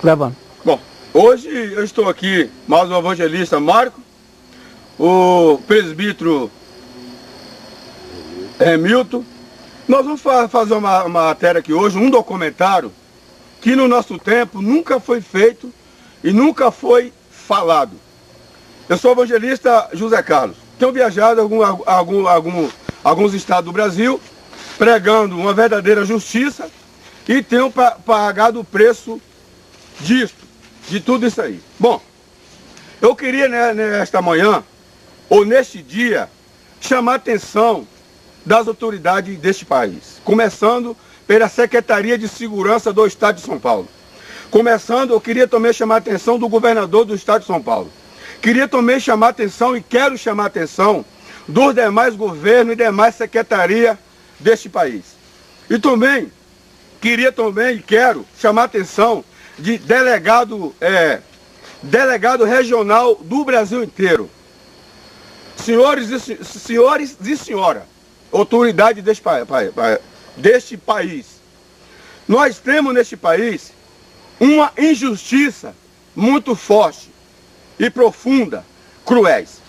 Gravando. Bom, hoje eu estou aqui, mais o evangelista Marco, o presbítero Remilton. Nós vamos fazer uma matéria aqui hoje, um documentário, que no nosso tempo nunca foi feito e nunca foi falado. Eu sou o evangelista José Carlos. Tenho viajado alguns estados do Brasil, pregando uma verdadeira justiça e tenho pagado o preço disto, de tudo isso aí. Bom, eu queria nesta manhã, ou neste dia, chamar a atenção das autoridades deste país, começando pela Secretaria de Segurança do Estado de São Paulo. Eu queria também chamar a atenção do governador do Estado de São Paulo. Queria também chamar a atenção e quero chamar a atenção dos demais governos e demais secretarias deste país. E também quero chamar a atenção de delegado regional do Brasil inteiro. Senhores e senhora, autoridade deste país. Nós temos neste país uma injustiça muito forte e profunda, cruéis.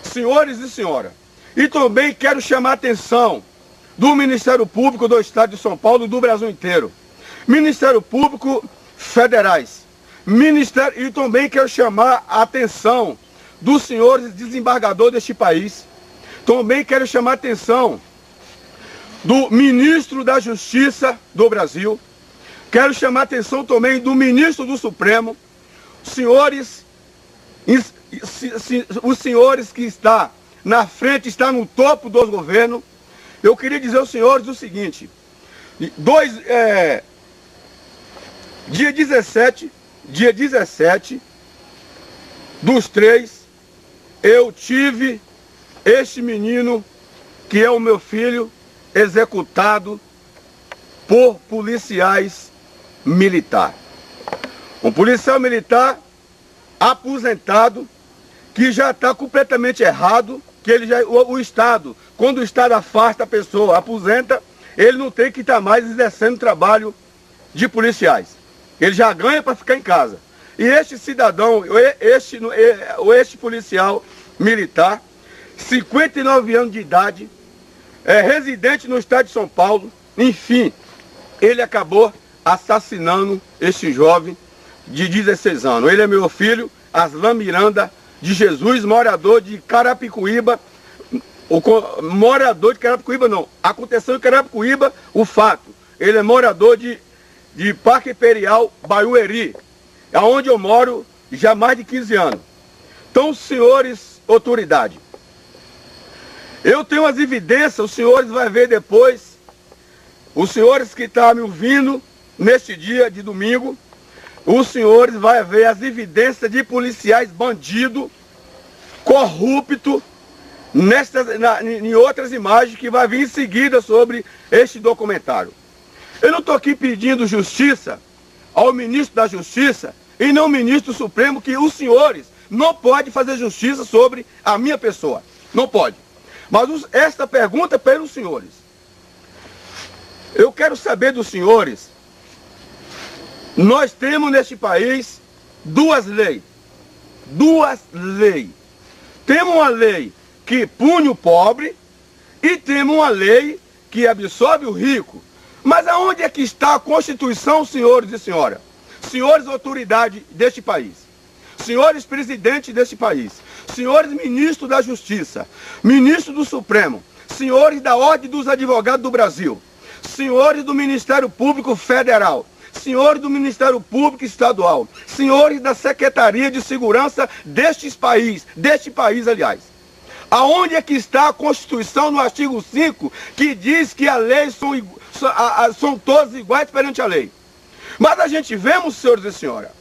Senhores e senhora, e também quero chamar a atenção do Ministério Público do Estado de São Paulo e do Brasil inteiro. Ministério Público federais. E também quero chamar a atenção dos senhores desembargadores deste país. Também quero chamar a atenção do Ministro da Justiça do Brasil. Quero chamar a atenção também do Ministro do Supremo. Os senhores que estão na frente, estão no topo dos governos. Eu queria dizer aos senhores o seguinte: dia 17 dos 3, eu tive este menino, que é o meu filho, executado por policiais militares. Um policial militar aposentado, que já está completamente errado, que o Estado, quando o Estado afasta a pessoa, aposenta, ele não tem que estar mais exercendo trabalho de policiais. Ele já ganha para ficar em casa. E este cidadão, este policial militar, 59 anos de idade, residente no estado de São Paulo, enfim, ele acabou assassinando este jovem de 16 anos. Ele é meu filho, Aslan Miranda de Jesus, morador de Carapicuíba. Aconteceu em Carapicuíba o fato. Ele é morador de Parque Imperial, Barueri, onde eu moro já há mais de 15 anos. Então, senhores autoridade, eu tenho as evidências, os senhores vão ver depois, os senhores que estão me ouvindo neste dia de domingo, os senhores vão ver as evidências de policiais bandidos, corruptos, em outras imagens que vai vir em seguida sobre este documentário. Eu não estou aqui pedindo justiça ao ministro da Justiça e não ao ministro Supremo, que os senhores não podem fazer justiça sobre a minha pessoa. Não pode. Mas esta pergunta é para os senhores. Eu quero saber dos senhores, nós temos neste país duas leis. Temos uma lei que pune o pobre e temos uma lei que absorve o rico. Mas aonde é que está a Constituição, senhores e senhora? Senhores autoridades deste país, senhores presidentes deste país, senhores ministros da Justiça, ministros do Supremo, senhores da Ordem dos Advogados do Brasil, senhores do Ministério Público Federal, senhores do Ministério Público Estadual, senhores da Secretaria de Segurança deste país, aliás. Aonde é que está a Constituição no artigo 5, que diz que a lei são todos iguais perante a lei? Mas a gente vemos, senhores e senhoras,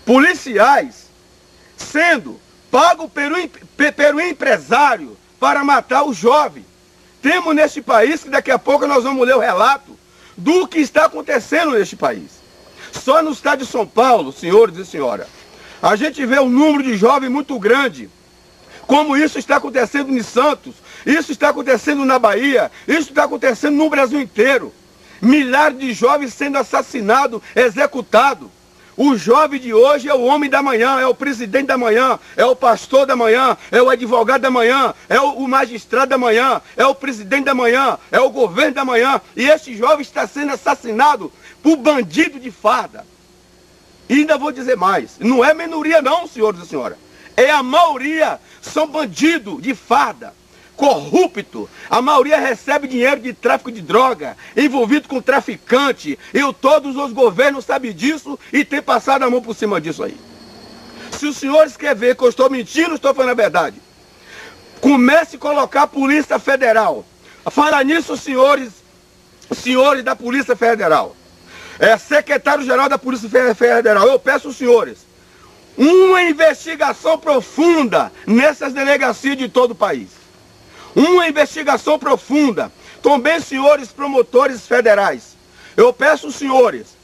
policiais sendo pagos pelo empresário para matar o jovem. Temos neste país, que daqui a pouco nós vamos ler o relato do que está acontecendo neste país. Só no estado de São Paulo, senhores e senhoras, a gente vê um número de jovens muito grande. Como isso está acontecendo em Santos, isso está acontecendo na Bahia, isso está acontecendo no Brasil inteiro. Milhares de jovens sendo assassinados, executados. O jovem de hoje é o homem da manhã, é o presidente da manhã, é o pastor da manhã, é o advogado da manhã, é o magistrado da manhã, é o presidente da manhã, é o governo da manhã. E esse jovem está sendo assassinado por bandido de farda. E ainda vou dizer mais, não é minoria não, senhores e senhoras. É a maioria, são bandidos de farda, corrupto. A maioria recebe dinheiro de tráfico de droga, envolvido com traficante. E todos os governos sabem disso e têm passado a mão por cima disso aí. Se os senhores querem ver que eu estou mentindo, estou falando a verdade. Comece a colocar a Polícia Federal. Fala nisso, senhores da Polícia Federal. Secretário-Geral da Polícia Federal, eu peço aos senhores uma investigação profunda nessas delegacias de todo o país. Uma investigação profunda. Também, senhores promotores federais, eu peço aos senhores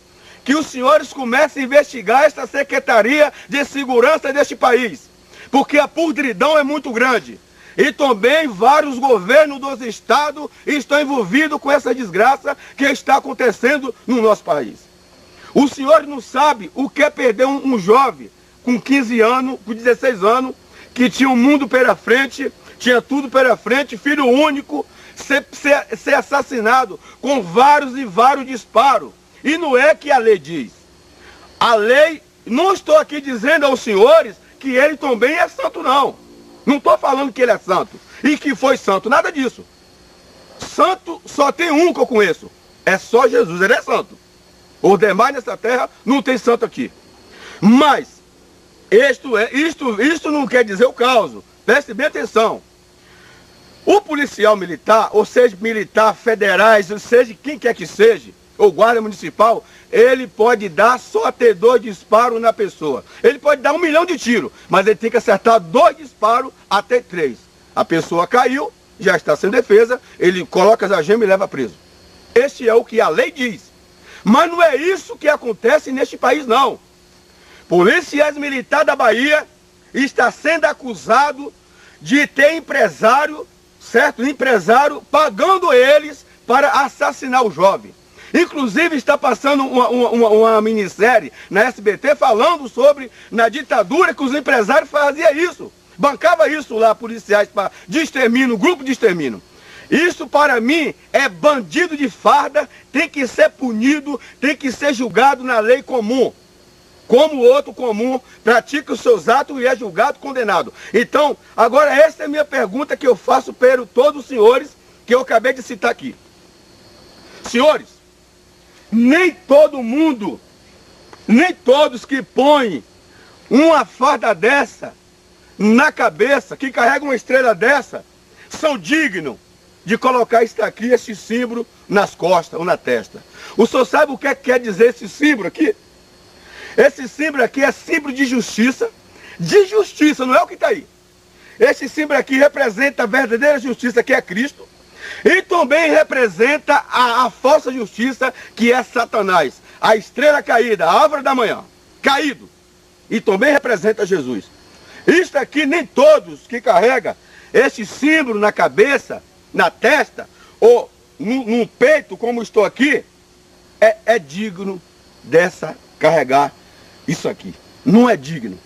que os senhores comecem a investigar esta Secretaria de Segurança deste país, porque a podridão é muito grande. E também vários governos dos estados estão envolvidos com essa desgraça que está acontecendo no nosso país. O senhor não sabe o que é perder um jovem com 15 anos, com 16 anos, que tinha o mundo pela frente, tinha tudo pela frente, filho único, ser assassinado com vários e vários disparos. E não é que a lei diz. A lei, não estou aqui dizendo aos senhores que ele também é santo, não. Não estou falando que ele é santo e que foi santo, nada disso. Santo só tem um que eu conheço, é só Jesus, ele é santo. Os demais nessa terra não tem santo aqui. Mas, isto não quer dizer o caos, preste bem atenção. O policial militar, ou seja, militar, federais, ou seja, quem quer que seja, ou guarda municipal, ele pode dar só até 2 disparos na pessoa. Ele pode dar 1 milhão de tiros, mas ele tem que acertar 2 disparos até 3. A pessoa caiu, já está sem defesa, ele coloca as algemas e leva preso. Este é o que a lei diz. Mas não é isso que acontece neste país, não. Policiais militares da Bahia está sendo acusado de ter empresário, certo? Empresário pagando eles para assassinar o jovem. Inclusive está passando uma minissérie na SBT falando sobre, na ditadura, que os empresários faziam isso. Bancava isso lá, policiais, de extermínio, grupo de extermínio. Isso para mim é bandido de farda, tem que ser punido, tem que ser julgado na lei comum. Como o outro comum pratica os seus atos e é julgado, condenado. Então, agora essa é a minha pergunta que eu faço para todos os senhores que eu acabei de citar aqui. Senhores, nem todo mundo, nem todos que põem uma farda dessa na cabeça, que carregam uma estrela dessa, são dignos de colocar isso aqui, esse símbolo, nas costas ou na testa. O senhor sabe o que quer dizer esse símbolo aqui? Esse símbolo aqui é símbolo de justiça, não é o que está aí. Esse símbolo aqui representa a verdadeira justiça, que é Cristo. E também representa a falsa justiça, que é Satanás. A estrela caída, a árvore da manhã, caído. E também representa Jesus. Isto aqui, nem todos que carregam esse símbolo na cabeça, na testa, ou no peito, como estou aqui, é digno dessa carregar isso aqui. Não é digno.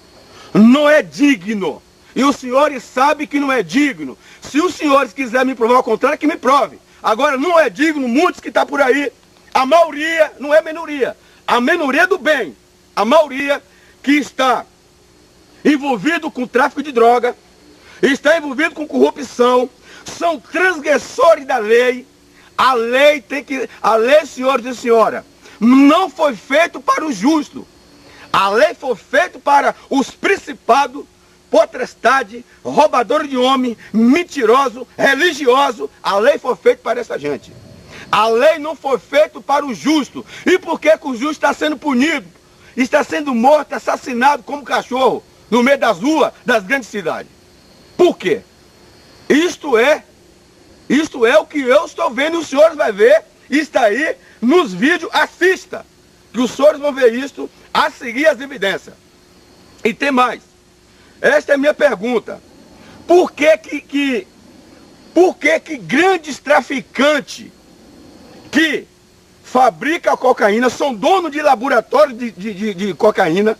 Não é digno. E os senhores sabem que não é digno. Se os senhores quiserem me provar o contrário, que me prove. Agora, não é digno, muitos que estão por aí, a maioria, não é minoria, a minoria do bem, a maioria que está envolvido com tráfico de droga, está envolvido com corrupção, são transgressores da lei. A lei, senhores e senhora, não foi feito para o justo. A lei foi feita para os principados, potestade, roubador de homem, mentiroso, religioso. A lei foi feita para essa gente. A lei não foi feita para o justo. E por que o justo está sendo punido? Está sendo morto, assassinado como cachorro, no meio das ruas das grandes cidades. Por quê? Isto é o que eu estou vendo e os senhores vão ver. Está aí nos vídeos, assista. Que os senhores vão ver isto a seguir as evidências. E tem mais. Esta é a minha pergunta. Por que grandes traficantes que fabricam a cocaína, são donos de laboratório de cocaína,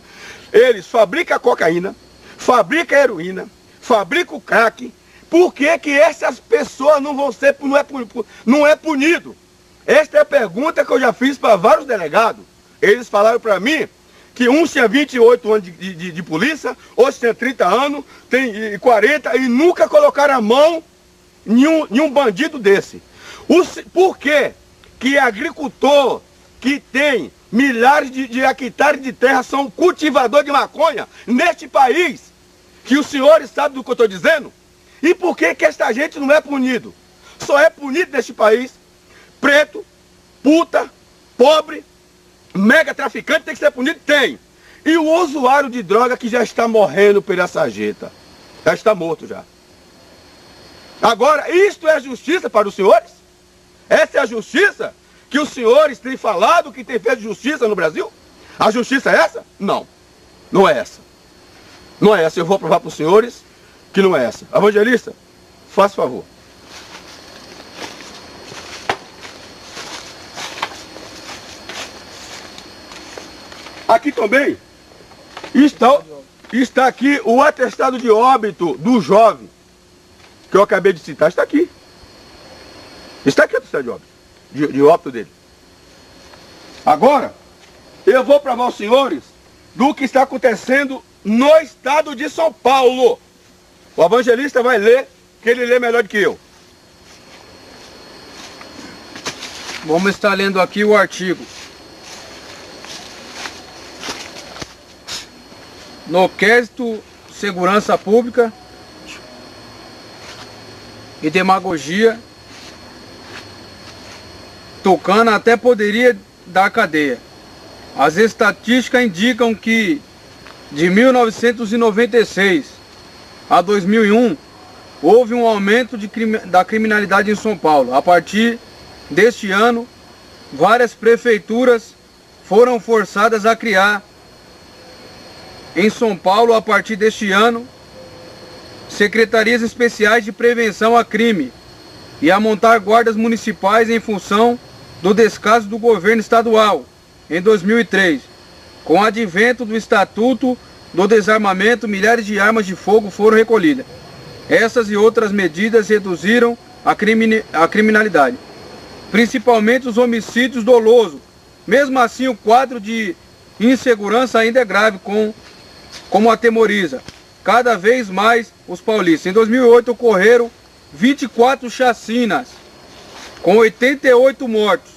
eles fabricam a cocaína, fabricam a heroína, fabricam o crack. Por que que essas pessoas não vão ser, não é punido? Esta é a pergunta que eu já fiz para vários delegados. Eles falaram para mim que uns tinha 28 anos de polícia, outros tinha 30 anos, tem 40 e nunca colocaram a mão em um bandido desse. Por que que agricultor que tem milhares de hectares de terra são cultivador de maconha neste país, que os senhores sabem do que eu estou dizendo? E por que que esta gente não é punido? Só é punido neste país preto, puta, pobre, mega traficante tem que ser punido? Tem. E o usuário de droga que já está morrendo pela sarjeta. Já está morto já. Agora, isto é justiça para os senhores? Essa é a justiça que os senhores têm falado que tem feito justiça no Brasil? A justiça é essa? Não. Não é essa. Não é essa. Eu vou provar para os senhores que não é essa. Evangelista, faça favor. Aqui também está aqui o atestado de óbito do jovem que eu acabei de citar. Está aqui. Está aqui o atestado de óbito, de óbito dele. Agora, eu vou provar aos senhores do que está acontecendo no estado de São Paulo. O evangelista vai ler, que ele lê melhor do que eu. Vamos estar lendo aqui o artigo. No quesito segurança pública e demagogia, Tucano até poderia dar cadeia. As estatísticas indicam que de 1996 a 2001 houve um aumento da criminalidade em São Paulo. A partir deste ano, várias prefeituras foram forçadas a criar em São Paulo, a partir deste ano, secretarias especiais de prevenção a crime e a montar guardas municipais em função do descaso do governo estadual em 2003. Com o advento do Estatuto do Desarmamento, milhares de armas de fogo foram recolhidas. Essas e outras medidas reduziram a criminalidade, principalmente os homicídios dolosos. Mesmo assim, o quadro de insegurança ainda é grave, como atemoriza cada vez mais os paulistas. Em 2008 ocorreram 24 chacinas, com 88 mortos.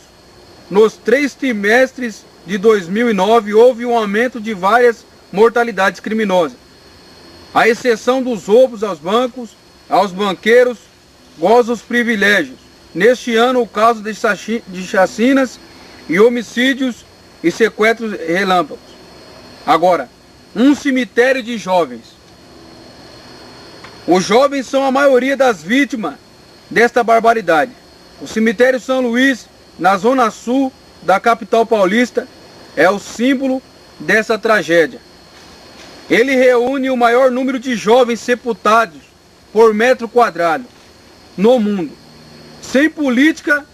Nos 3 trimestres de 2009 houve um aumento de várias mortalidades criminosas, à exceção dos roubos aos bancos, aos banqueiros, gozam os privilégios. Neste ano, o caso de chacinas e homicídios e sequestros relâmpagos. Agora, um cemitério de jovens. Os jovens são a maioria das vítimas desta barbaridade. O cemitério São Luís, na zona sul da capital paulista, é o símbolo dessa tragédia. Ele reúne o maior número de jovens sepultados por metro quadrado no mundo, sem política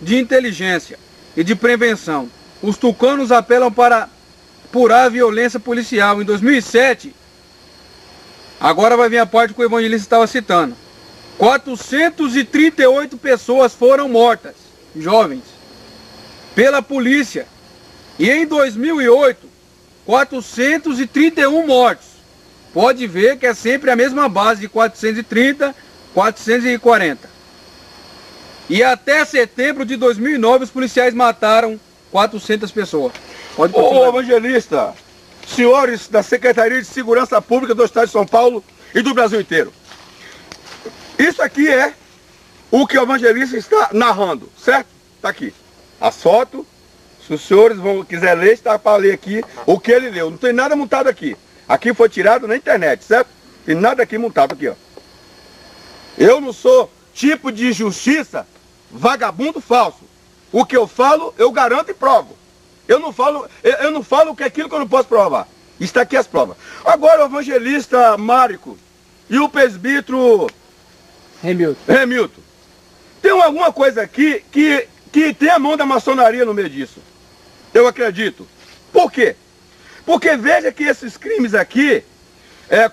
de inteligência e de prevenção. Os tucanos apelam para apurar a violência policial. Em 2007, agora vai vir a parte que o evangelista estava citando, 438 pessoas foram mortas, jovens, pela polícia. E em 2008, 431 mortos. Pode ver que é sempre a mesma base de 430, 440. E até setembro de 2009, os policiais mataram 400 pessoas. Pode continuar. Ô evangelista, senhores da Secretaria de Segurança Pública do Estado de São Paulo e do Brasil inteiro, isso aqui é o que o evangelista está narrando, certo? Está aqui. As fotos, se os senhores quiser ler, está para ler aqui o que ele leu. Não tem nada montado aqui. Aqui foi tirado na internet, certo? Tem nada aqui montado aqui, ó. Eu não sou tipo de justiça vagabundo falso. O que eu falo, eu garanto e provo. Eu não falo que é aquilo que eu não posso provar. Está aqui as provas. Agora o evangelista Márico e o presbítero Remilton. Tem alguma coisa aqui que que tem a mão da maçonaria no meio disso. Eu acredito. Por quê? Porque veja que esses crimes aqui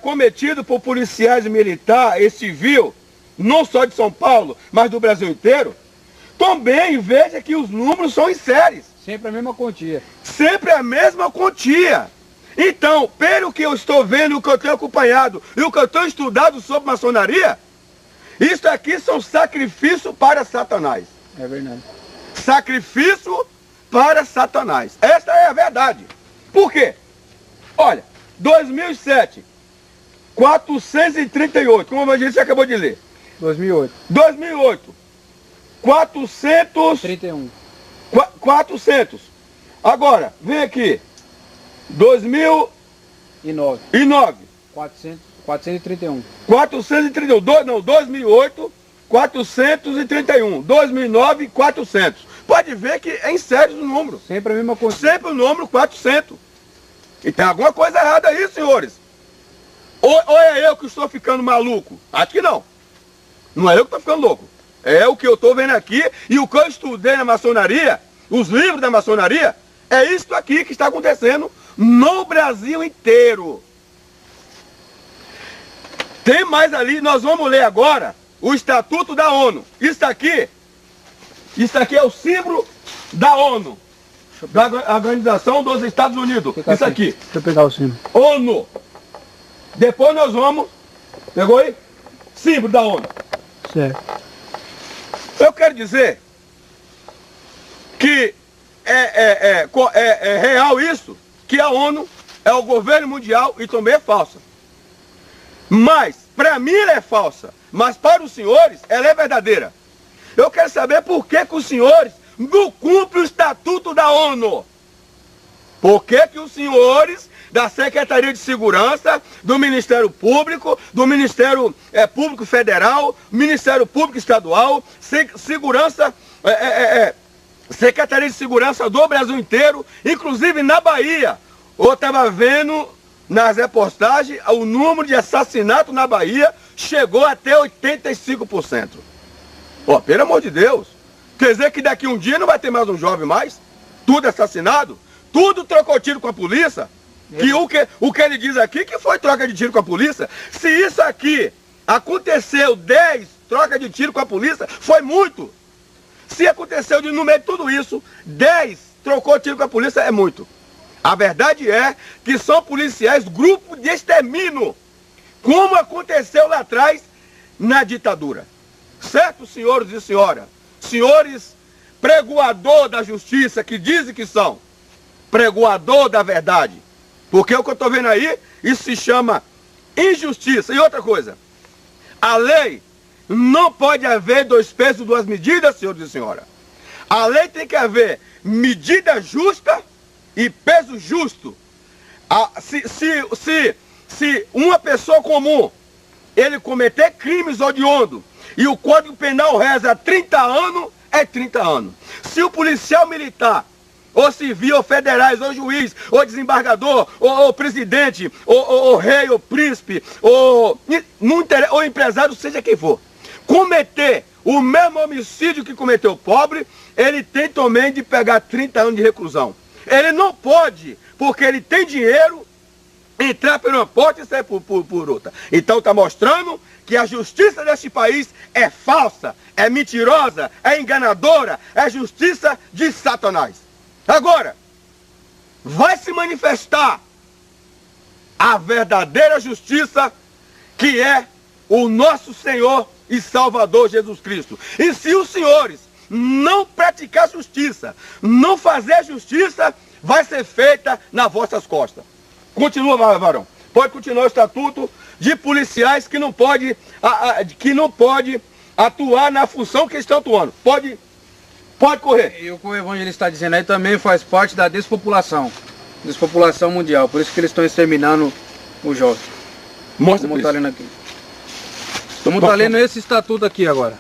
cometidos por policiais militares e civil, não só de São Paulo, mas do Brasil inteiro, também veja que os números são em séries. Sempre a mesma quantia. Sempre a mesma quantia. Então, pelo que eu estou vendo, o que eu tenho acompanhado e o que eu tenho estudado sobre maçonaria, isso aqui são sacrifícios para Satanás. É verdade. Sacrifício para Satanás. Esta é a verdade. Por quê? Olha, 2007, 438, como o evangelista acabou de ler. 2008. 2008, 31. 400. Agora, vem aqui. 2009. 431. 431. 2008, 431. 2009, 400. Pode ver que é em sério o número. Sempre a mesma quantia. Sempre o número 400. E tem alguma coisa errada aí, senhores. Ou é eu que estou ficando maluco? Acho que não. Não é eu que estou ficando louco. É o que eu estou vendo aqui e o que eu estudei na maçonaria, os livros da maçonaria, é isso aqui que está acontecendo no Brasil inteiro. Tem mais ali, nós vamos ler agora o Estatuto da ONU. Isso aqui é o símbolo da ONU, da Organização dos Estados Unidos. Isso aqui. Deixa eu pegar o símbolo. ONU. Depois nós vamos... Pegou aí? Símbolo da ONU. Certo. Eu quero dizer que é real isso, que a ONU é o governo mundial e também é falsa. Mas, para mim ela é falsa, mas para os senhores ela é verdadeira. Eu quero saber por que os senhores não cumprem o Estatuto da ONU. Por que os senhores da Secretaria de Segurança, do Ministério Público, do Ministério Público Federal, Ministério Público Estadual, Secretaria de Segurança do Brasil inteiro, inclusive na Bahia. Eu estava vendo nas reportagens, o número de assassinatos na Bahia chegou até 85%. Ó, pelo amor de Deus. Quer dizer que daqui um dia não vai ter mais um jovem mais? Tudo assassinado? Tudo trocou tiro com a polícia? Que o que ele diz aqui que foi troca de tiro com a polícia. Se isso aqui aconteceu 10 trocas de tiro com a polícia, foi muito. Se aconteceu no meio de tudo isso, 10 trocou tiro com a polícia, é muito. A verdade é que são policiais grupo de extermínio, como aconteceu lá atrás na ditadura. Certo, senhores e senhoras? Senhores pregoador da justiça, que dizem que são pregoador da verdade. Porque o que eu estou vendo aí, isso se chama injustiça. E outra coisa, a lei não pode haver dois pesos, duas medidas, senhores e senhoras. A lei tem que haver medida justa e peso justo. Se uma pessoa comum, ele cometer crimes hediondos, e o Código Penal reza 30 anos, é 30 anos. Se o policial militar, ou civil, ou federais, ou juiz, ou desembargador, ou presidente, ou rei, ou príncipe, ou empresário, seja quem for, cometer o mesmo homicídio que cometeu o pobre, ele tem também de pegar 30 anos de reclusão. Ele não pode, porque ele tem dinheiro, entrar por uma porta e sair por outra. Então está mostrando que a justiça deste país é falsa, é mentirosa, é enganadora, é justiça de Satanás. Agora, vai se manifestar a verdadeira justiça, que é o nosso Senhor e Salvador Jesus Cristo. E se os senhores não praticar justiça, não fazer justiça, vai ser feita nas vossas costas. Continua, varão. Pode continuar o estatuto de policiais que não pode atuar na função que estão atuando. Pode correr. E o que o evangelista está dizendo aí também faz parte da despopulação mundial. Por isso que eles estão exterminando os jovens. Mostra. Como está lendo aqui. Vamos estar lendo esse estatuto aqui agora.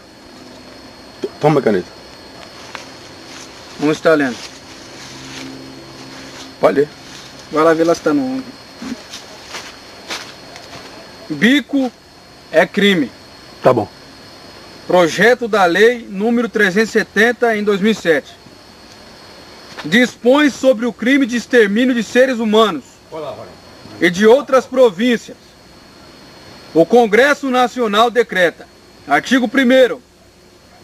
Toma a caneta. Vamos estar lendo. Pode ler. Vai lá ver lá se está no... Bico é crime. Tá bom. projeto da lei número 370 em 2007. Dispõe sobre o crime de extermínio de seres humanos e de outras províncias. O Congresso Nacional decreta, artigo 1º,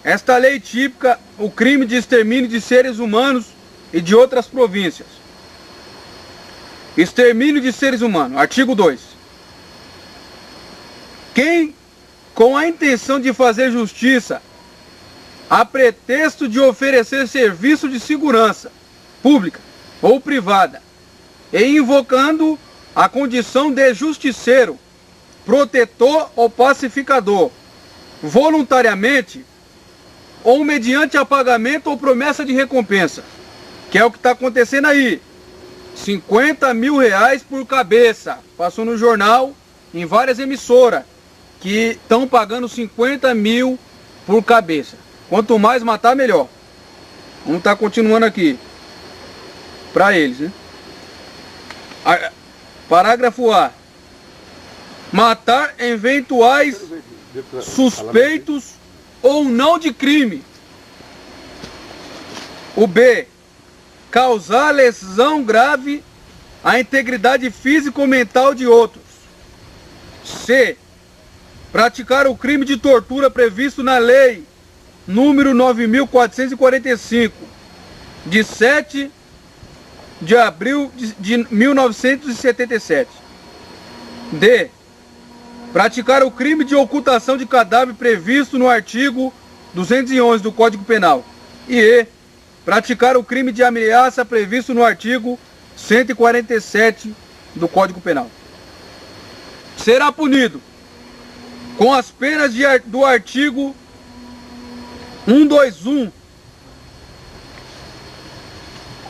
esta lei típica o crime de extermínio de seres humanos e de outras províncias. Extermínio de seres humanos, artigo 2. Quem, com a intenção de fazer justiça, a pretexto de oferecer serviço de segurança pública ou privada, e invocando a condição de justiceiro, protetor ou pacificador, voluntariamente ou mediante apagamento ou promessa de recompensa, que é o que está acontecendo aí, 50 mil reais por cabeça, passou no jornal, em várias emissoras, que estão pagando 50 mil por cabeça. Quanto mais matar, melhor. Vamos estar continuando aqui, para eles, né? Parágrafo A. Matar eventuais suspeitos ou não de crime. O B. Causar lesão grave à integridade física ou mental de outros. C. Praticar o crime de tortura previsto na lei número 9.445, de 7 de abril de 1977. D. Praticar o crime de ocultação de cadáver previsto no artigo 211 do Código Penal. E E. Praticar o crime de ameaça previsto no artigo 147 do Código Penal. Será punido com as penas do artigo 121,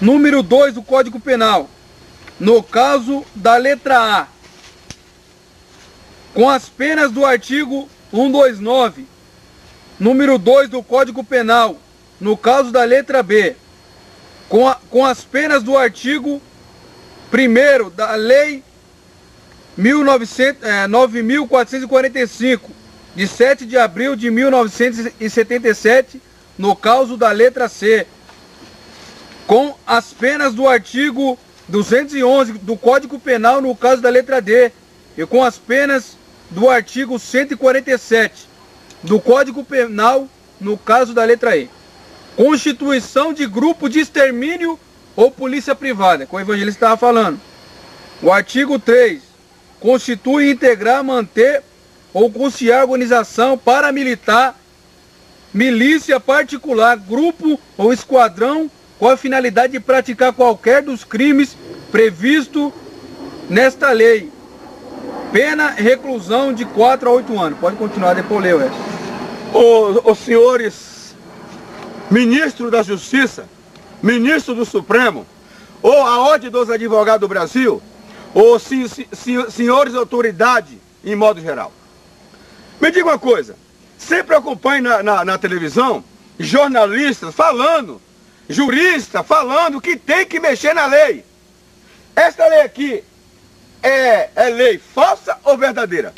número 2 do Código Penal, no caso da letra A, com as penas do artigo 129, número 2 do Código Penal, no caso da letra B, com as penas do artigo 1º da Lei 9.445, de 7 de abril de 1977, no caso da letra C, com as penas do artigo 211 do Código Penal, no caso da letra D, e com as penas do artigo 147 do Código Penal, no caso da letra E. Constituição de grupo de extermínio ou polícia privada, como o evangelista estava falando. O artigo 3. Constitui, integrar, manter ou conciliar organização paramilitar, milícia particular, grupo ou esquadrão com a finalidade de praticar qualquer dos crimes previsto nesta lei. Pena reclusão de 4 a 8 anos. Pode continuar, depois leu essa. Os senhores ministro da Justiça, ministro do Supremo, ou a Ordem dos Advogados do Brasil, ou senhores autoridade em modo geral. Me diga uma coisa, sempre acompanho na televisão jornalistas falando, juristas falando que tem que mexer na lei. Esta lei aqui é lei falsa ou verdadeira?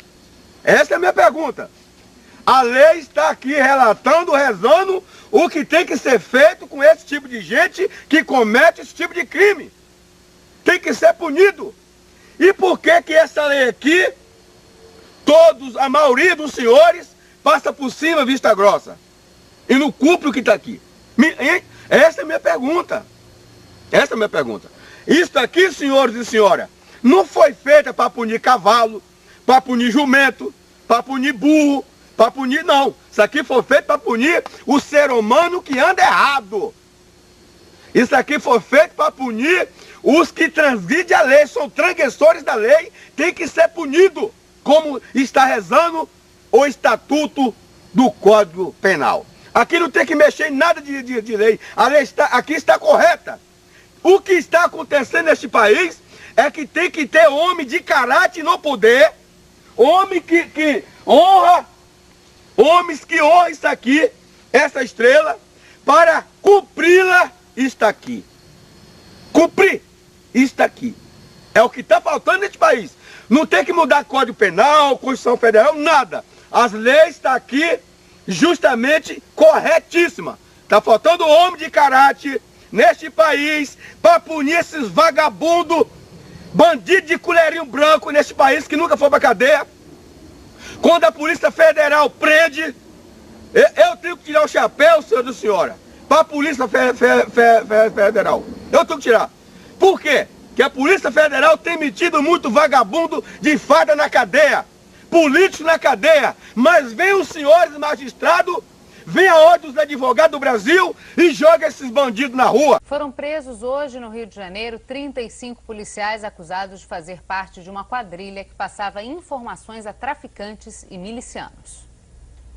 Essa é a minha pergunta. A lei está aqui relatando, rezando o que tem que ser feito com esse tipo de gente que comete esse tipo de crime. Tem que ser punido. E por que que essa lei aqui, a maioria dos senhores, passa por cima vista grossa? E não cumpre o que está aqui? Essa é a minha pergunta. Essa é a minha pergunta. Isso aqui, senhores e senhoras, não foi feita para punir cavalo, para punir jumento, para punir burro, para punir, não. Isso aqui foi feito para punir o ser humano que anda errado. Isso aqui foi feito para punir os que transgridem a lei, são transgressores da lei, tem que ser punido, como está rezando o Estatuto do Código Penal. Aqui não tem que mexer em nada de lei, a lei aqui está correta. O que está acontecendo neste país é que tem que ter homem de caráter no poder, homem que honra, homens que honram isso aqui, essa estrela, para cumpri-la, está aqui. Cumprir, está aqui. É o que está faltando neste país. Não tem que mudar Código Penal, Constituição Federal, nada. As leis estão aqui, justamente corretíssima. Está faltando homem de caráter neste país para punir esses vagabundos, bandidos de colherinho branco neste país que nunca foi para cadeia. Quando a Polícia Federal prende, eu tenho que tirar o chapéu, senhor e senhora, para a Polícia Federal. Eu tenho que tirar. Por quê? Que a Polícia Federal tem metido muito vagabundo de farda na cadeia, político na cadeia, mas vem os senhores magistrados, vem a ordem dos advogados do Brasil e joga esses bandidos na rua. Foram presos hoje no Rio de Janeiro 35 policiais acusados de fazer parte de uma quadrilha que passava informações a traficantes e milicianos.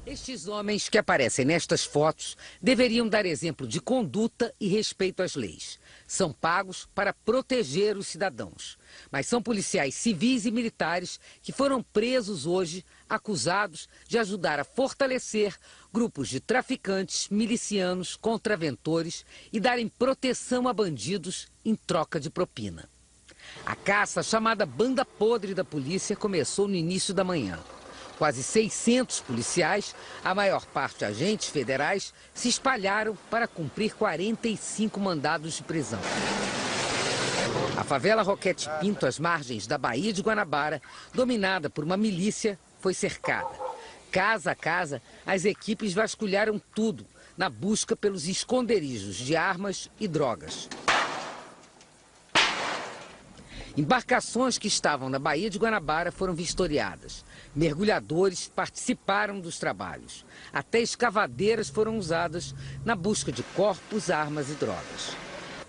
Estes homens que aparecem nestas fotos deveriam dar exemplo de conduta e respeito às leis. São pagos para proteger os cidadãos. Mas são policiais civis e militares que foram presos hoje, acusados de ajudar a fortalecer grupos de traficantes, milicianos, contraventores e darem proteção a bandidos em troca de propina. A caça, chamada Banda Podre da Polícia, começou no início da manhã. Quase 600 policiais, a maior parte agentes federais, se espalharam para cumprir 45 mandados de prisão. A favela Roquete Pinto, às margens da Baía de Guanabara, dominada por uma milícia, foi cercada. Casa a casa, as equipes vasculharam tudo na busca pelos esconderijos de armas e drogas. Embarcações que estavam na Baía de Guanabara foram vistoriadas. Mergulhadores participaram dos trabalhos. Até escavadeiras foram usadas na busca de corpos, armas e drogas.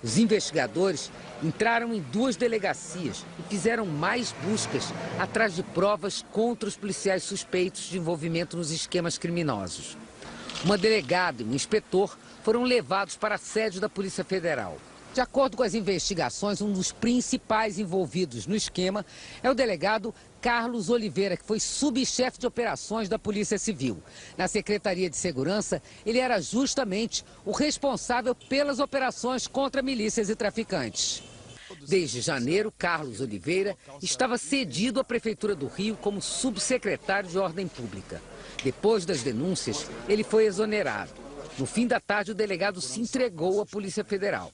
Os investigadores entraram em 2 delegacias e fizeram mais buscas atrás de provas contra os policiais suspeitos de envolvimento nos esquemas criminosos. Uma delegada e um inspetor foram levados para a sede da Polícia Federal. De acordo com as investigações, um dos principais envolvidos no esquema é o delegado Carlos Oliveira, que foi subchefe de operações da Polícia Civil. Na Secretaria de Segurança, ele era justamente o responsável pelas operações contra milícias e traficantes. Desde janeiro, Carlos Oliveira estava cedido à Prefeitura do Rio como subsecretário de Ordem Pública. Depois das denúncias, ele foi exonerado. No fim da tarde, o delegado se entregou à Polícia Federal.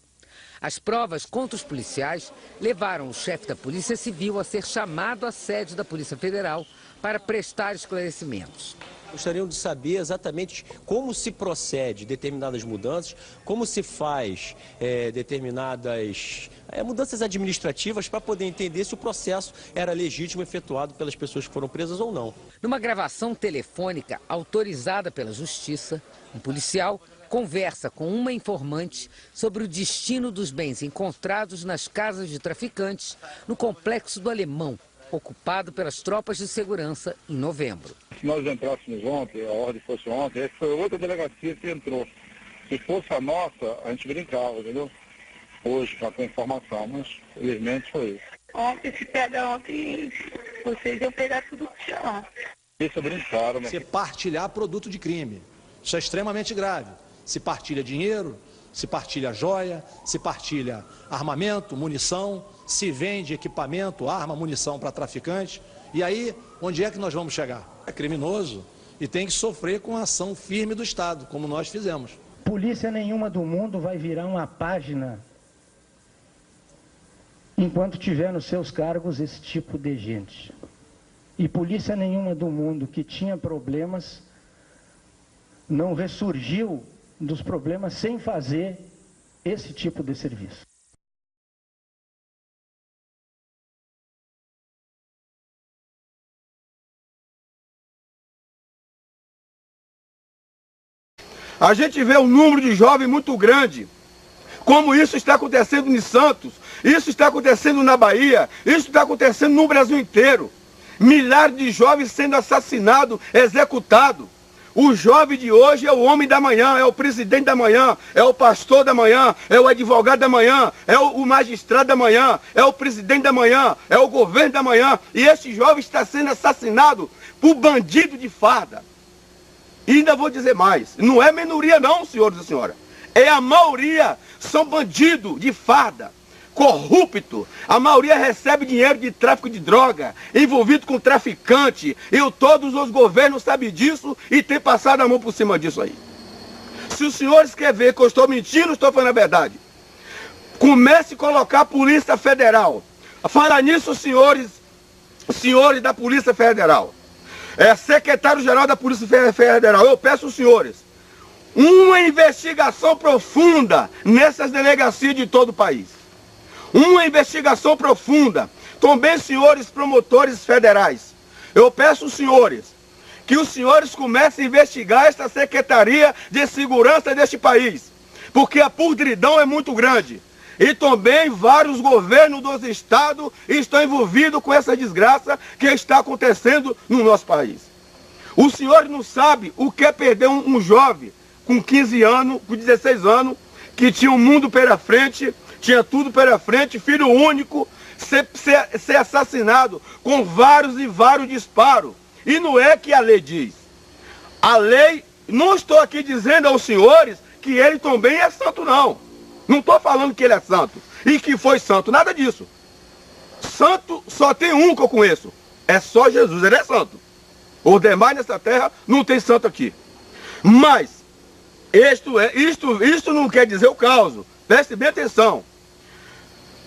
As provas contra os policiais levaram o chefe da Polícia Civil a ser chamado à sede da Polícia Federal para prestar esclarecimentos. Gostariam de saber exatamente como se procede determinadas mudanças, como se faz determinadas mudanças administrativas para poder entender se o processo era legítimo efetuado pelas pessoas que foram presas ou não. Numa gravação telefônica autorizada pela Justiça, um policial conversa com uma informante sobre o destino dos bens encontrados nas casas de traficantes no Complexo do Alemão, ocupado pelas tropas de segurança em novembro. Se nós entrássemos ontem, a ordem fosse ontem, foi outra delegacia que entrou. Se fosse a nossa, a gente brincava, entendeu? Hoje, já tem informação, mas felizmente foi isso. Ontem, se pega ontem, vocês iam pegar tudo que tinha. Isso brincaram, né? Se partilhar produto de crime, isso é extremamente grave. Se partilha dinheiro, se partilha joia, se partilha armamento, munição, se vende equipamento, arma, munição para traficantes. E aí, onde é que nós vamos chegar? É criminoso e tem que sofrer com a ação firme do Estado, como nós fizemos. Polícia nenhuma do mundo vai virar uma página enquanto tiver nos seus cargos esse tipo de gente. E polícia nenhuma do mundo que tinha problemas não ressurgiu dos problemas sem fazer esse tipo de serviço. A gente vê um número de jovens muito grande, como isso está acontecendo em Santos, isso está acontecendo na Bahia, isso está acontecendo no Brasil inteiro. Milhares de jovens sendo assassinados, executados. O jovem de hoje é o homem da manhã, é o presidente da manhã, é o pastor da manhã, é o advogado da manhã, é o magistrado da manhã, é o presidente da manhã, é o governo da manhã. E esse jovem está sendo assassinado por bandido de farda. E ainda vou dizer mais, não é minoria não, senhores e senhoras. É a maioria, são bandidos de farda. corrupto. A maioria recebe dinheiro de tráfico de droga, envolvido com traficante. E todos os governos sabem disso e têm passado a mão por cima disso aí. Se os senhores querem ver que eu estou mentindo, estou falando a verdade. Comece a colocar a Polícia Federal. Fala nisso, senhores da Polícia Federal. Secretário-Geral da Polícia Federal, eu peço aos senhores uma investigação profunda nessas delegacias de todo o país. Uma investigação profunda. Também, senhores promotores federais, eu peço aos senhores que os senhores comecem a investigar esta Secretaria de Segurança deste país, porque a podridão é muito grande. E também vários governos dos estados estão envolvidos com essa desgraça que está acontecendo no nosso país. Os senhores não sabem o que é perder um jovem com 15 anos, com 16 anos, que tinha o mundo pela frente, tinha tudo pela frente, filho único, ser assassinado com vários e vários disparos. E não é que a lei diz. A lei, não estou aqui dizendo aos senhores que ele também é santo, não. Não estou falando que ele é santo e que foi santo, nada disso. Santo só tem um que eu conheço, é só Jesus, ele é santo. Os demais nessa terra não tem santo aqui. Mas isto não quer dizer o caso. Preste bem atenção.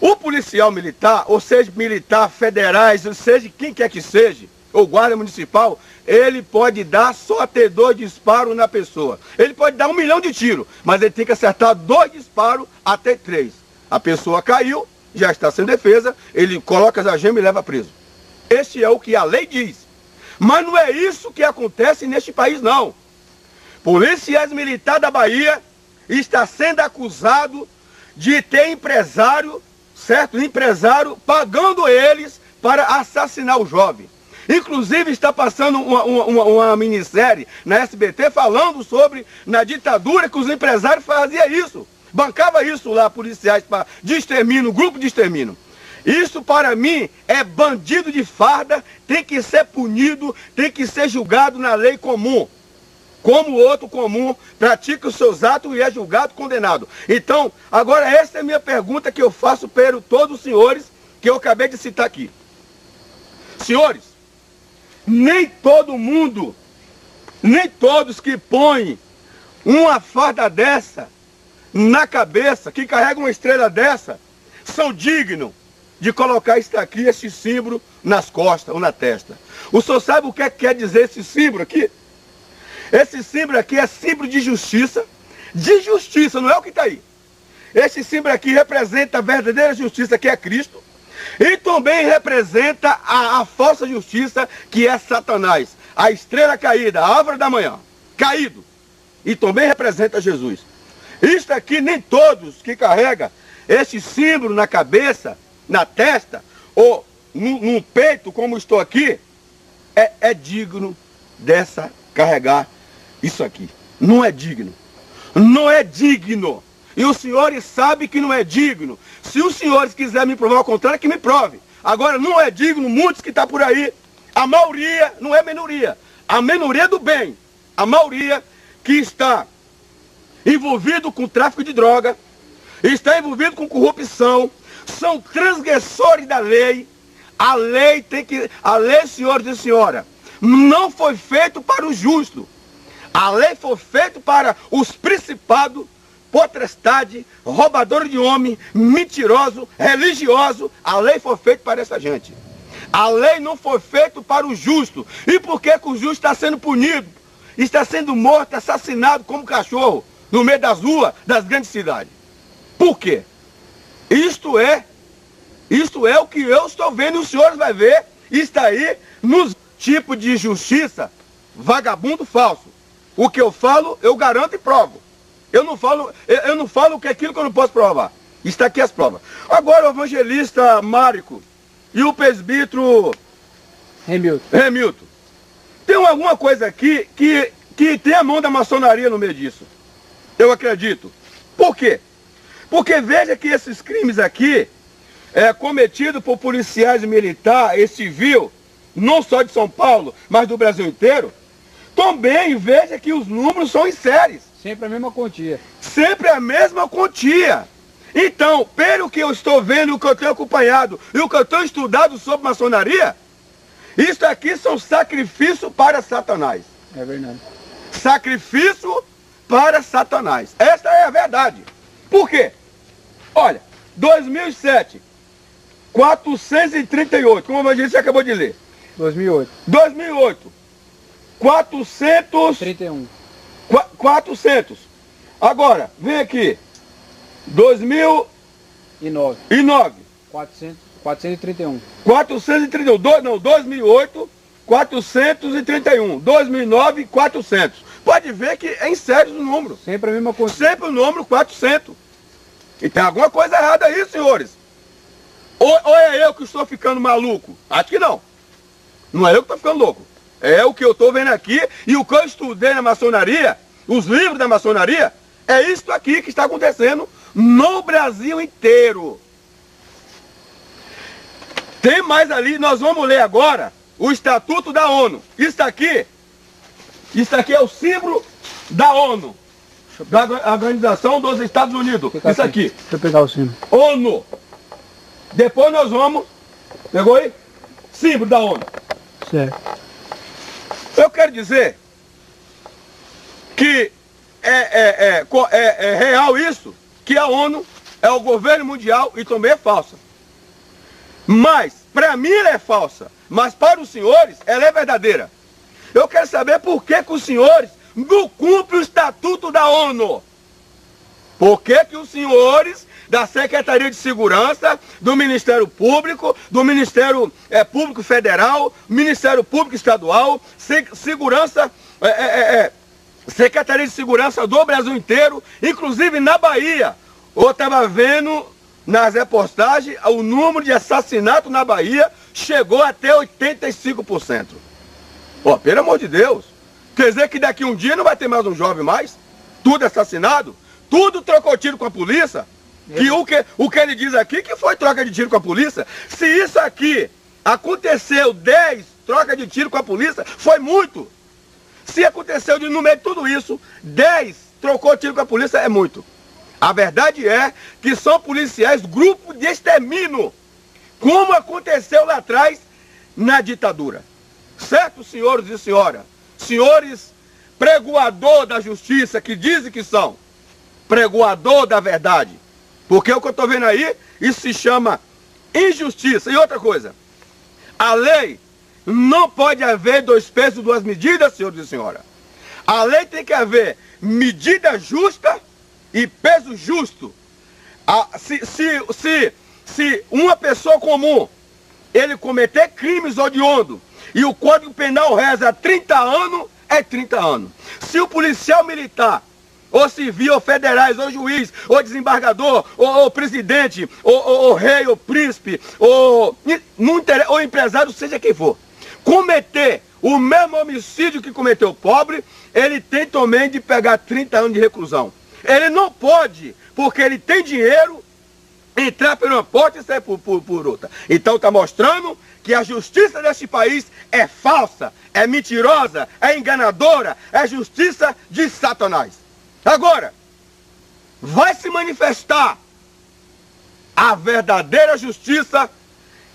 O policial militar, ou seja, militar, federais, ou seja, quem quer que seja, ou guarda municipal, ele pode dar só até 2 disparos na pessoa. Ele pode dar 1 milhão de tiros, mas ele tem que acertar 2 disparos até 3. A pessoa caiu, já está sem defesa, ele coloca as algemas e leva preso. Este é o que a lei diz. Mas não é isso que acontece neste país, não. Policiais militares da Bahia está sendo acusado de ter empresário, certo? Empresário pagando eles para assassinar o jovem. Inclusive está passando uma minissérie na SBT falando sobre, na ditadura, que os empresários faziam isso. Bancava isso lá, policiais, de extermínio, grupo de extermínio. Isso para mim é bandido de farda, tem que ser punido, tem que ser julgado na lei comum. Como o outro comum pratica os seus atos e é julgado, condenado. Então, agora essa é a minha pergunta que eu faço para todos os senhores que eu acabei de citar aqui. Senhores, nem todo mundo, nem todos que põem uma farda dessa na cabeça, que carregam uma estrela dessa, são dignos de colocar isso aqui, esse símbolo nas costas ou na testa. O senhor sabe o que quer dizer esse símbolo aqui? Esse símbolo aqui é símbolo de justiça, não é o que está aí. Esse símbolo aqui representa a verdadeira justiça, que é Cristo, e também representa a falsa justiça, que é Satanás, a estrela caída, a árvore da manhã, caído, e também representa Jesus. Isto aqui, nem todos que carregam esse símbolo na cabeça, na testa, ou no peito, como estou aqui, é digno dessa carregar isso aqui. Não é digno. Não é digno. E os senhores sabem que não é digno. Se os senhores quiserem me provar o contrário, que me prove. Agora, não é digno, muitos que estão por aí, a maioria, não é minoria, a minoria do bem, a maioria que está envolvido com tráfico de droga, está envolvido com corrupção, são transgressores da lei. A lei, senhores e senhora, não foi feito para o justo. A lei foi feita para os principados, potestade, roubador de homem, mentiroso, religioso. A lei foi feita para essa gente. A lei não foi feita para o justo. E por que o justo está sendo punido? Está sendo morto, assassinado como cachorro, no meio das ruas das grandes cidades. Por quê? Isto é o que eu estou vendo e os senhores vão ver. Está aí nos tipos de justiça, vagabundo falso. O que eu falo, eu garanto e provo. Eu não falo que é aquilo que eu não posso provar. Está aqui as provas. Agora o evangelista Márico e o presbítero Remilton. Tem alguma coisa aqui que tem a mão da maçonaria no meio disso. Eu acredito. Por quê? Porque veja que esses crimes aqui cometidos por policiais militares e civil, não só de São Paulo, mas do Brasil inteiro, também veja que os números são em séries. Sempre a mesma quantia. Sempre a mesma quantia. Então, pelo que eu estou vendo, o que eu tenho acompanhado e o que eu tenho estudado sobre maçonaria, isso aqui são sacrifícios para Satanás. É verdade. Sacrifício para Satanás. Essa é a verdade. Por quê? Olha, 2007, 438, como o evangelista acabou de ler. 2008. 2008, 31. 400. Agora, vem aqui. 2009. 431. 431. 2008, 431. 2009, 400. Pode ver que é em sério o número. Sempre a mesma coisa. Sempre o número 400. E tem alguma coisa errada aí, senhores. Ou é eu que estou ficando maluco? Acho que não. Não é eu que estou ficando louco. É o que eu estou vendo aqui e o que eu estudei na maçonaria, os livros da maçonaria, é isso aqui que está acontecendo no Brasil inteiro. Tem mais ali, nós vamos ler agora o Estatuto da ONU. Isso aqui é o símbolo da ONU, da Organização dos Estados Unidos. Isso aqui. Deixa eu pegar o símbolo. ONU. Depois nós vamos... Pegou aí? Símbolo da ONU. Certo. Eu quero dizer que é real isso, que a ONU é o governo mundial e também é falsa. Mas, para mim ela é falsa, mas para os senhores ela é verdadeira. Eu quero saber por que os senhores não cumprem o Estatuto da ONU. Por que os senhores da Secretaria de Segurança, do Ministério Público, do Ministério Público Federal, Ministério Público Estadual, Secretaria de Segurança do Brasil inteiro, inclusive na Bahia. Eu estava vendo nas reportagens, o número de assassinatos na Bahia chegou até 85%. Ó, pelo amor de Deus. Quer dizer que daqui um dia não vai ter mais um jovem mais? Tudo assassinado? Tudo trocou tiro com a polícia? Que o que ele diz aqui que foi troca de tiro com a polícia. Se isso aqui aconteceu 10 trocas de tiro com a polícia, foi muito. Se aconteceu no meio de tudo isso, 10 trocou tiro com a polícia, é muito. A verdade é que são policiais grupo de extermínio, como aconteceu lá atrás na ditadura. Certo, senhores e senhoras? Senhores pregoador da justiça, que dizem que são pregoador da verdade. Porque o que eu estou vendo aí, isso se chama injustiça. E outra coisa, a lei não pode haver 2 pesos, 2 medidas, senhores e senhoras. A lei tem que haver medida justa e peso justo. Se uma pessoa comum, ele cometer crimes hediondos, e o Código Penal reza 30 anos, é 30 anos. Se o policial militar, ou civil, ou federais, ou juiz, ou desembargador, ou presidente, ou rei, ou príncipe, ou empresário, seja quem for, cometer o mesmo homicídio que cometeu o pobre, ele tem também de pegar 30 anos de reclusão. Ele não pode, porque ele tem dinheiro, entrar por uma porta e sair por outra. Então está mostrando que a justiça deste país é falsa, é mentirosa, é enganadora, é justiça de Satanás. Agora, vai se manifestar a verdadeira justiça,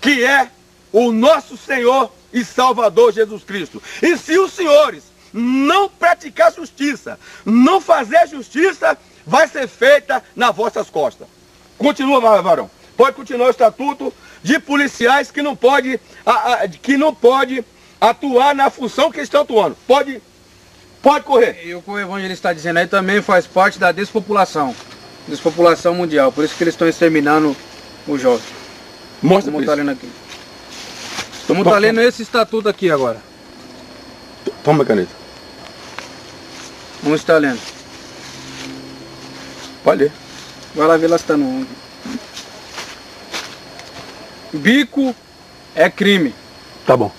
que é o nosso Senhor e Salvador Jesus Cristo. E se os senhores não praticar justiça, não fazer justiça, vai ser feita nas vossas costas. Continua, varão. Pode continuar o estatuto de policiais que não pode atuar na função que estão atuando. Pode correr. E o que o evangelista está dizendo aí também faz parte da despopulação mundial. Por isso que eles estão exterminando os jovens. Mostra como está lendo aqui. Estamos lendo esse estatuto aqui agora. Toma a caneta. Vamos estar lendo. Pode ler. Vai lá ver lá se está no... Bico é crime. Tá bom.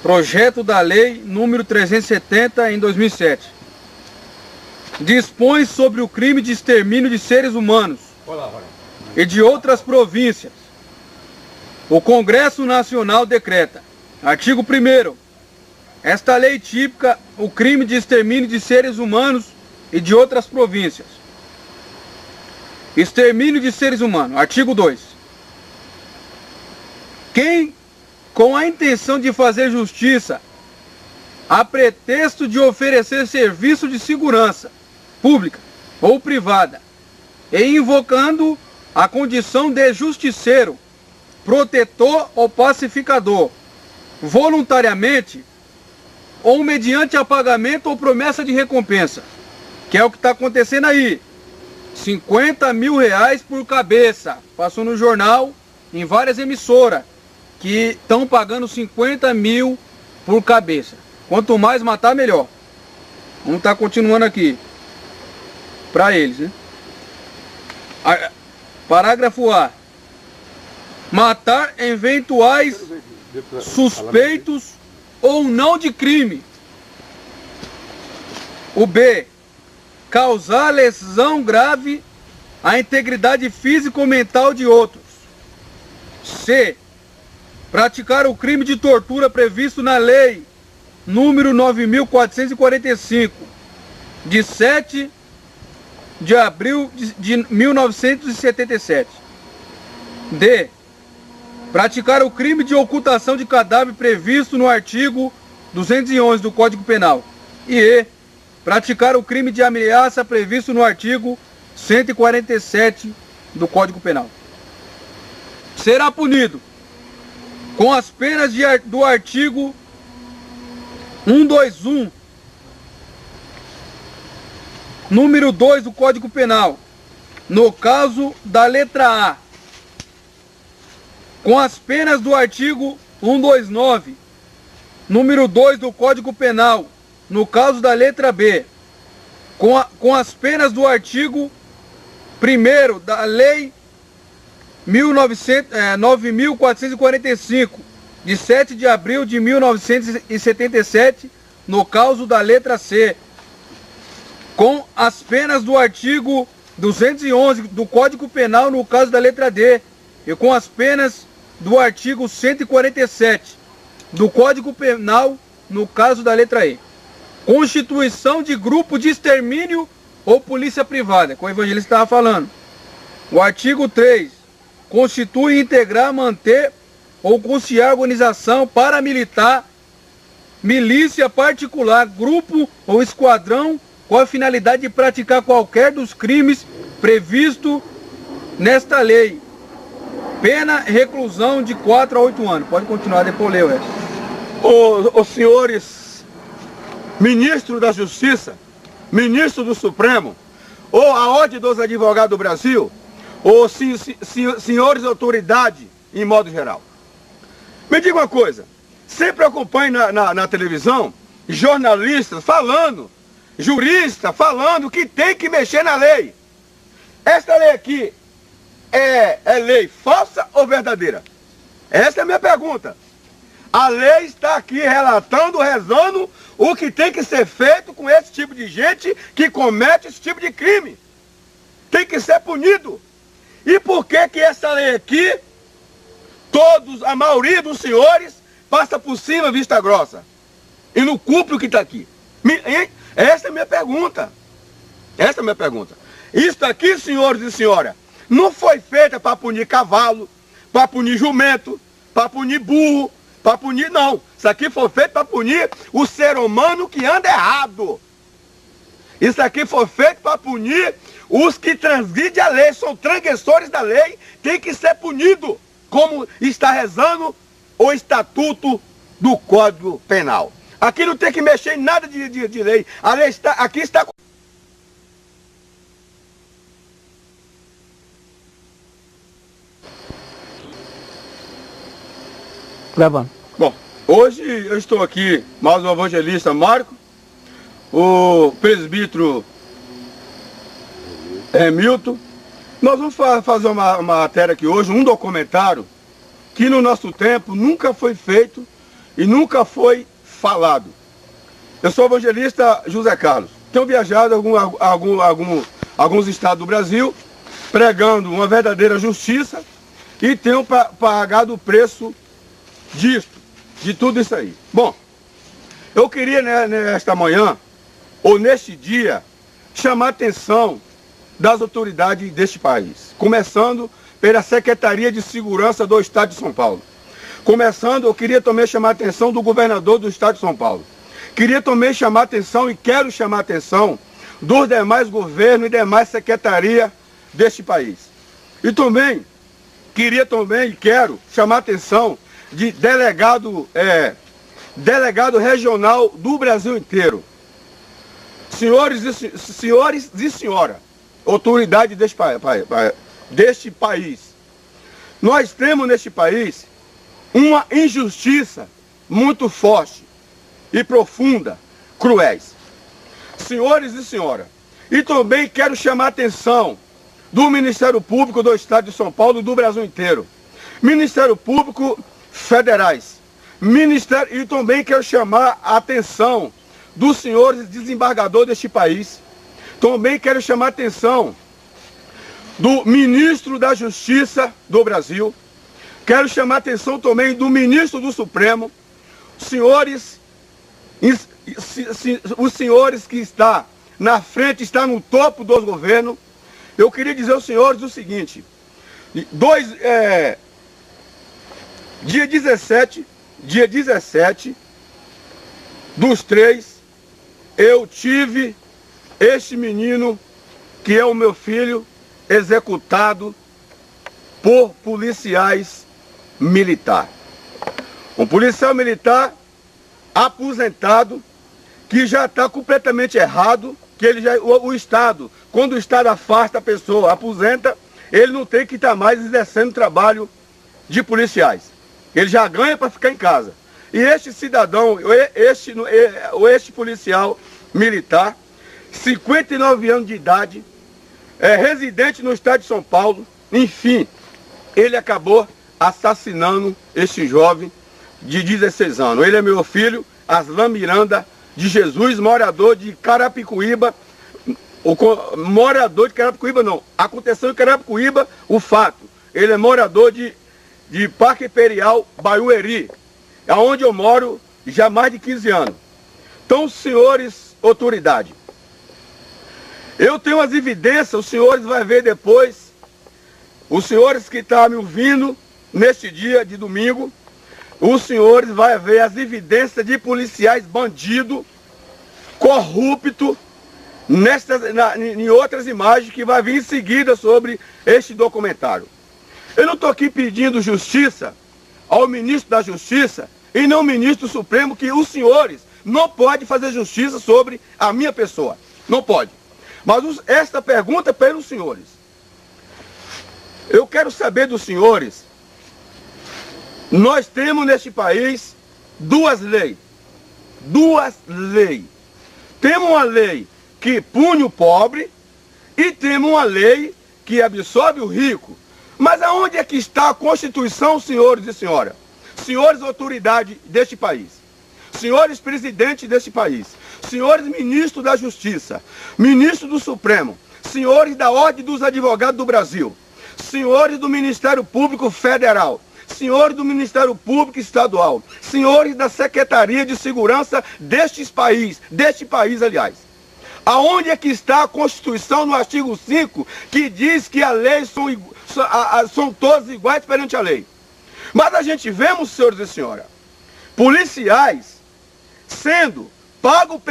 Projeto da Lei número 370 em 2007. Dispõe sobre o crime de extermínio de seres humanos e de outras províncias. O Congresso Nacional decreta. Artigo 1º. Esta lei tipifica o crime de extermínio de seres humanos e de outras províncias. extermínio de seres humanos. Artigo 2. Quem, com a intenção de fazer justiça, a pretexto de oferecer serviço de segurança pública ou privada, e invocando a condição de justiceiro, protetor ou pacificador, voluntariamente ou mediante apagamento ou promessa de recompensa, que é o que está acontecendo aí, 50 mil reais por cabeça, passou no jornal, em várias emissoras, que estão pagando 50 mil por cabeça. Quanto mais matar, melhor. Vamos estar continuando aqui, para eles, né? Parágrafo A. Matar eventuais suspeitos ou não de crime. O B. Causar lesão grave à integridade física ou mental de outros. C. Praticar o crime de tortura previsto na lei número 9.445, de 7 de abril de 1977. D. Praticar o crime de ocultação de cadáver previsto no artigo 211 do Código Penal. E E. Praticar o crime de ameaça previsto no artigo 147 do Código Penal. Será punido com as penas do artigo 121, número 2 do Código Penal, no caso da letra A, com as penas do artigo 129, número 2 do Código Penal, no caso da letra B, com as penas do artigo 1º da Lei 9.445, de 7 de abril de 1977, no caso da letra C, com as penas do artigo 211 do Código Penal, no caso da letra D, e com as penas do artigo 147 do Código Penal, no caso da letra E. Constituição de grupo de extermínio ou polícia privada, que o evangelista estava falando. O artigo 3. Constitui, integrar, manter ou conciliar organização paramilitar, milícia particular, grupo ou esquadrão com a finalidade de praticar qualquer dos crimes previsto nesta lei. Pena reclusão de 4 a 8 anos. Pode continuar, depois leu essa. Os senhores ministro da Justiça, ministro do Supremo, ou a Ordem dos Advogados do Brasil, ou senhores autoridade em modo geral. Me diga uma coisa, sempre acompanho na televisão jornalistas falando, juristas falando que tem que mexer na lei. Esta lei aqui é lei falsa ou verdadeira? Essa é a minha pergunta. A lei está aqui relatando, rezando o que tem que ser feito com esse tipo de gente que comete esse tipo de crime. Tem que ser punido. E por que que essa lei aqui, a maioria dos senhores, passa por cima vista grossa? E não cumpre o que está aqui? Essa é a minha pergunta. Essa é a minha pergunta. Isso aqui, senhores e senhoras, não foi feita para punir cavalo, para punir jumento, para punir burro, para punir não. Isso aqui foi feito para punir o ser humano que anda errado. Isso aqui foi feito para punir os que transgridem a lei, são transgressores da lei, tem que ser punido, como está rezando o Estatuto do Código Penal. Aqui não tem que mexer em nada de lei. A lei está, aqui está... Gravando. Bom, hoje eu estou aqui, mais um evangelista Marco, o presbítero Milton. Nós vamos fazer uma matéria aqui hoje, um documentário, que no nosso tempo nunca foi feito e nunca foi falado. Eu sou o evangelista José Carlos. Tenho viajado alguns estados do Brasil, pregando uma verdadeira justiça e tenho pagado o preço disto, de tudo isso aí. Bom, eu queria nesta manhã, ou neste dia, chamar a atenção das autoridades deste país, começando pela Secretaria de Segurança do Estado de São Paulo. Começando, eu queria também chamar a atenção do governador do Estado de São Paulo. Queria também chamar a atenção e quero chamar a atenção dos demais governos e demais secretarias deste país. E também, queria também e quero chamar a atenção de delegado regional do Brasil inteiro. Senhores e senhora, autoridade deste país. Nós temos neste país uma injustiça muito forte e profunda, cruéis. Senhores e senhora, e também quero chamar a atenção do Ministério Público do Estado de São Paulo e do Brasil inteiro. Ministério Público federais. E também quero chamar a atenção dos senhores desembargadores deste país. Também quero chamar a atenção do Ministro da Justiça do Brasil. Quero chamar a atenção também do Ministro do Supremo. Os senhores que estão na frente, estão no topo dos governos. Eu queria dizer aos senhores o seguinte. Dia 17 dos 3, eu tive este menino, que é o meu filho, executado por policiais militares. Um policial militar aposentado, que já está completamente errado, que o Estado, quando o Estado afasta a pessoa, aposenta, ele não tem que estar mais exercendo trabalho de policiais. Ele já ganha para ficar em casa. E este cidadão, este policial militar, 59 anos de idade, residente no estado de São Paulo, enfim, ele acabou assassinando este jovem de 16 anos. Ele é meu filho, Aslan Miranda de Jesus, morador de Carapicuíba. Morador de Carapicuíba não, aconteceu em Carapicuíba o fato. Ele é morador de Parque Imperial, Barueri, onde eu moro já há mais de 15 anos. Então, senhores, autoridade, eu tenho as evidências, os senhores vão ver depois, os senhores que estão me ouvindo neste dia de domingo, os senhores vão ver as evidências de policiais bandidos, corruptos, em outras imagens que vai vir em seguida sobre este documentário. Eu não estou aqui pedindo justiça ao ministro da Justiça e não ao ministro do Supremo, que os senhores não podem fazer justiça sobre a minha pessoa. Não pode. Mas esta pergunta é para os senhores. Eu quero saber dos senhores, nós temos neste país duas leis. Duas leis. Temos uma lei que pune o pobre e temos uma lei que absorve o rico. Mas aonde é que está a Constituição, senhores e senhoras? Senhores autoridades deste país, senhores presidentes deste país, senhores ministros da Justiça, ministro do Supremo, senhores da Ordem dos Advogados do Brasil, senhores do Ministério Público Federal, senhores do Ministério Público Estadual, senhores da Secretaria de Segurança deste país, aliás. Aonde é que está a Constituição no artigo 5, que diz que a lei são todos iguais perante a lei? Mas a gente vemos, senhores e senhoras, policiais sendo pagos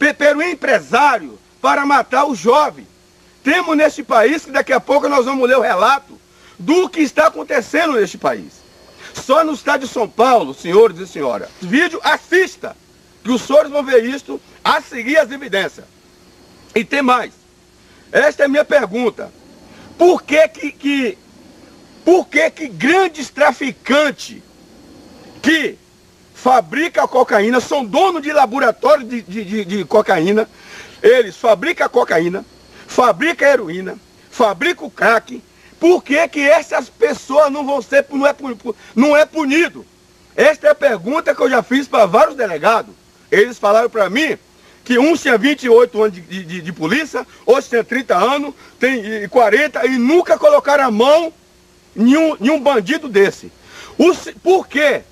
pelo empresário para matar o jovem. Temos neste país, que daqui a pouco nós vamos ler o relato do que está acontecendo neste país. Só no estado de São Paulo, senhores e senhoras, vídeo, assista, que os senhores vão ver isto, a seguir as evidências. E tem mais. Esta é a minha pergunta. Por que grandes traficantes que fabricam cocaína, são donos de laboratório de cocaína, eles fabricam cocaína, fabricam heroína, fabricam crack, por que essas pessoas não é punido? Esta é a pergunta que eu já fiz para vários delegados. Eles falaram para mim que uns tinham 28 anos de polícia, outros tinham 30 anos, tem 40, e nunca colocaram a mão em um bandido desse. Por que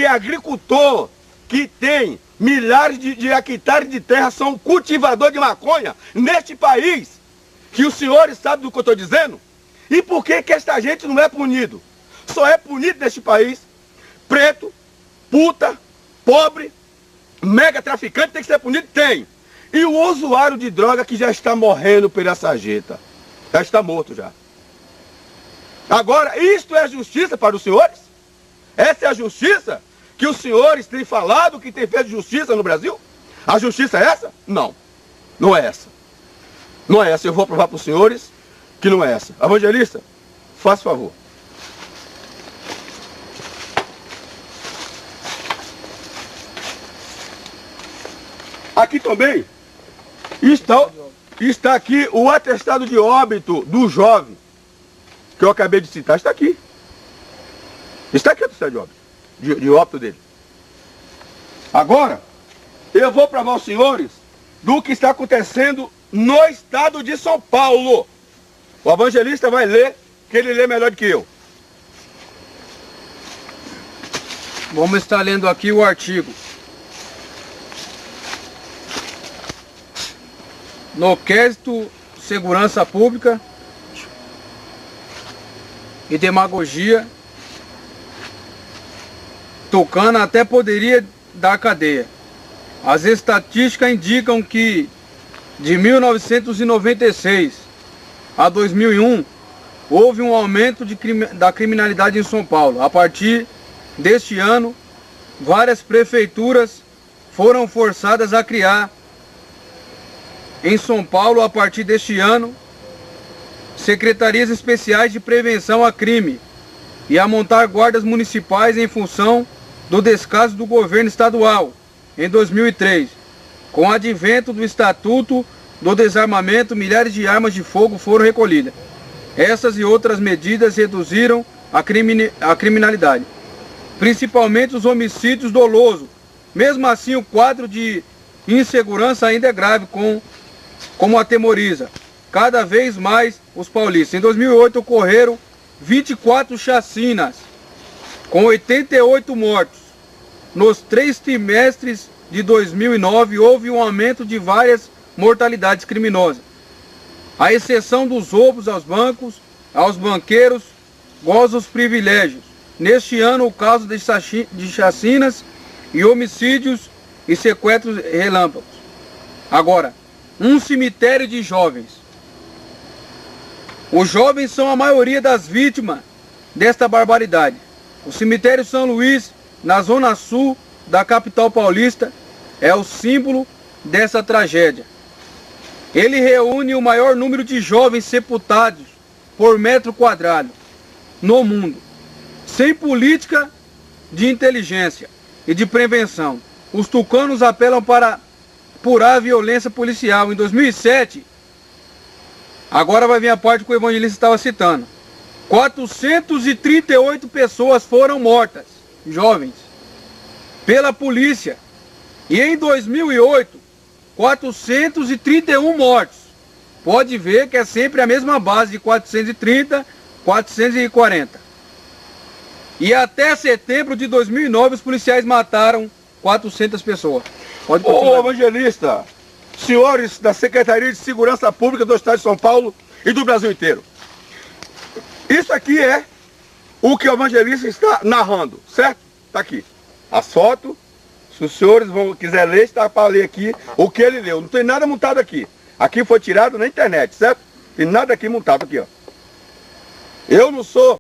agricultor que tem milhares de hectares de terra são cultivadores de maconha neste país? que os senhores sabem do que eu estou dizendo? E por que que esta gente não é punido? Só é punido neste país preto, puta, pobre, mega traficante, tem que ser punido? Tem. E o usuário de droga que já está morrendo pela sarjeta. Já está morto já. Agora, isto é justiça para os senhores? Essa é a justiça que os senhores têm falado que tem feito justiça no Brasil? A justiça é essa? Não. Não é essa. Não é essa. Eu vou provar para os senhores que não é essa. Evangelista, faça favor. Aqui também está aqui o atestado de óbito do jovem que eu acabei de citar. Está aqui. Está aqui o atestado de óbito, de óbito dele. Agora, eu vou provar aos senhores do que está acontecendo no estado de São Paulo. O evangelista vai ler, que ele lê melhor do que eu. Vamos estar lendo aqui o artigo. No quesito segurança pública e demagogia, Tucano até poderia dar cadeia. As estatísticas indicam que de 1996 a 2001 houve um aumento da criminalidade em São Paulo. A partir deste ano, várias prefeituras foram forçadas a criar em São Paulo, a partir deste ano, secretarias especiais de prevenção a crime e a montar guardas municipais em função do descaso do governo estadual em 2003. Com o advento do Estatuto do Desarmamento, milhares de armas de fogo foram recolhidas. Essas e outras medidas reduziram a criminalidade, principalmente os homicídios dolosos. Mesmo assim, o quadro de insegurança ainda é grave, como atemoriza cada vez mais os paulistas. Em 2008 ocorreram 24 chacinas, com 88 mortos. Nos 3 trimestres de 2009 houve um aumento de várias mortalidades criminosas, à exceção dos roubos aos bancos, aos banqueiros, gozam os privilégios. Neste ano, o caso de chacinas e homicídios e sequestros relâmpagos. Agora, um cemitério de jovens. Os jovens são a maioria das vítimas desta barbaridade. O cemitério São Luís, na zona sul da capital paulista, é o símbolo dessa tragédia. Ele reúne o maior número de jovens sepultados por metro quadrado no mundo, sem política de inteligência e de prevenção. Os tucanos apelam para apurar a violência policial. Em 2007, agora vai vir a parte que o evangelista estava citando, 438 pessoas foram mortas, jovens, pela polícia. E em 2008, 431 mortos. Pode ver que é sempre a mesma base de 430, 440. E até setembro de 2009, os policiais mataram 400 pessoas. Pode continuar. Ô evangelista, senhores da Secretaria de Segurança Pública do Estado de São Paulo e do Brasil inteiro, isso aqui é o que o evangelista está narrando, certo? Está aqui. As fotos, se os senhores quiser ler, está para ler aqui o que ele leu. Não tem nada montado aqui. Aqui foi tirado na internet, certo? Tem nada aqui montado aqui, ó. Eu não sou